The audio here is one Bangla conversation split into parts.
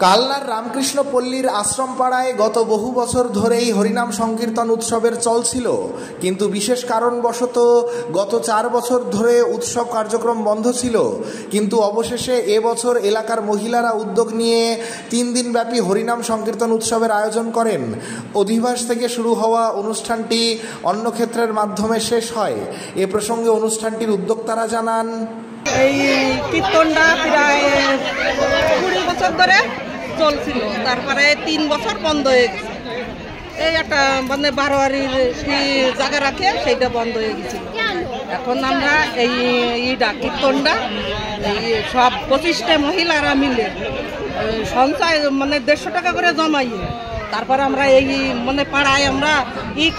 কালনার রামকৃষ্ণ পল্লীর আশ্রমপাড়ায় গত বহু বছর ধরেই হরিনাম সংকীর্তন উৎসবের চল ছিল, কিন্তু বিশেষ কারণবশত গত 4 বছর ধরে উৎসব কার্যক্রম বন্ধ ছিল। কিন্তু অবশেষে এবছর এলাকার মহিলারা উদ্যোগ নিয়ে 3 দিনব্যাপী হরিনাম সংকীর্তন উৎসবের আয়োজন করেন। অধিবাস থেকে শুরু হওয়া অনুষ্ঠানটি অন্নক্ষেত্রের মাধ্যমে শেষ হয়। এ প্রসঙ্গে অনুষ্ঠানটির উদ্যোক্তারা জানান, এই কীর্তনটা প্রায় 20 বছর ধরে চলছিল, তারপরে 3 বছর বন্ধ হয়ে গেছে। এই একটা মানে বারোয়ারির জায়গা রাখে সেইটা বন্ধ হয়ে গেছিল। এখন আমরা এই কীর্তনটা এই সব 25টা মহিলারা মিলে সঞ্চয় মানে 150 টাকা করে জমাইয়ে তারপরে আমরা এই মানে পাড়ায় আমরা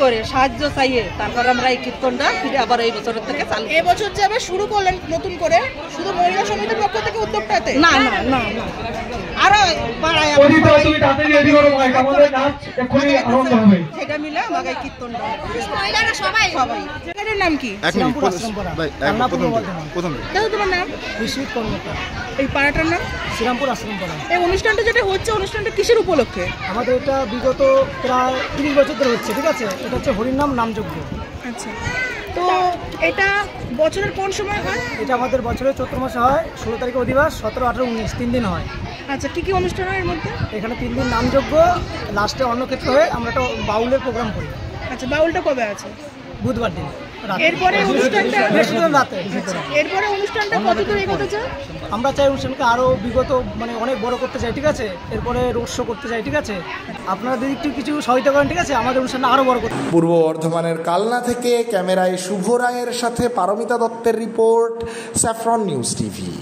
করে সাহায্য চাইয়ে তারপরে আমরা এই কীর্তনটা ফিরে আবার এই বছরের থেকে চালু। এবছর যে আবার শুরু করলেন নতুন করে, শুধু মহিলা সমিতির পক্ষ থেকে উদ্যোগটাতে? না না না না, আরো পাড়ায় সেটা মিলে আমাকে কীর্তনটা মহিলারা সবাই সবাই। এটার নাম কি? তোমার নাম? এই পাড়াটার নাম শ্রীরামপুর আশ্রমপাড়া। এই অনুষ্ঠানটা যেটা হচ্ছে, অনুষ্ঠানটা কিসের উপলক্ষে? আমাদের এটা বিগত প্রায় 30 বছর ধরে হচ্ছে, ঠিক আছে? এটা হচ্ছে হরিনাম নামযজ্ঞ। আচ্ছা, তো এটা বছরের কোন সময় হয়? এটা আমাদের বছরের চৈত্র মাসে হয়। 16 তারিখে অধিবাস, 17, 18, 19 3 দিন হয়। আচ্ছা, কি কি অনুষ্ঠান হয় এর মধ্যে? এখানে 3 দিন নামযজ্ঞ, লাস্টে অন্নক্ষেত্র হয়ে আমরা একটা বাউলের প্রোগ্রাম করি। আচ্ছা, বাউলটা কবে আছে? বুধবার দিন। এরপরে অনুষ্ঠানটা রাতে। এরপরে অনুষ্ঠানটা কত দূর এগোতে চাই? আমরা চাই অনুষ্ঠানকে আরো বিগত মানে অনেক বড় করতে চাই, ঠিক আছে? এরপরে রোড শো করতে চাই, ঠিক আছে? আপনারা যদি একটু কিছু সহায়তা করেন, ঠিক আছে, আমাদের অনুষ্ঠানটা আরো বড় করতে। পূর্ব বর্ধমানের কালনা থেকে ক্যামেরায় শুভ রায়ের সাথে পারমিতা দত্তের রিপোর্ট, স্যাফরন নিউজ টিভি।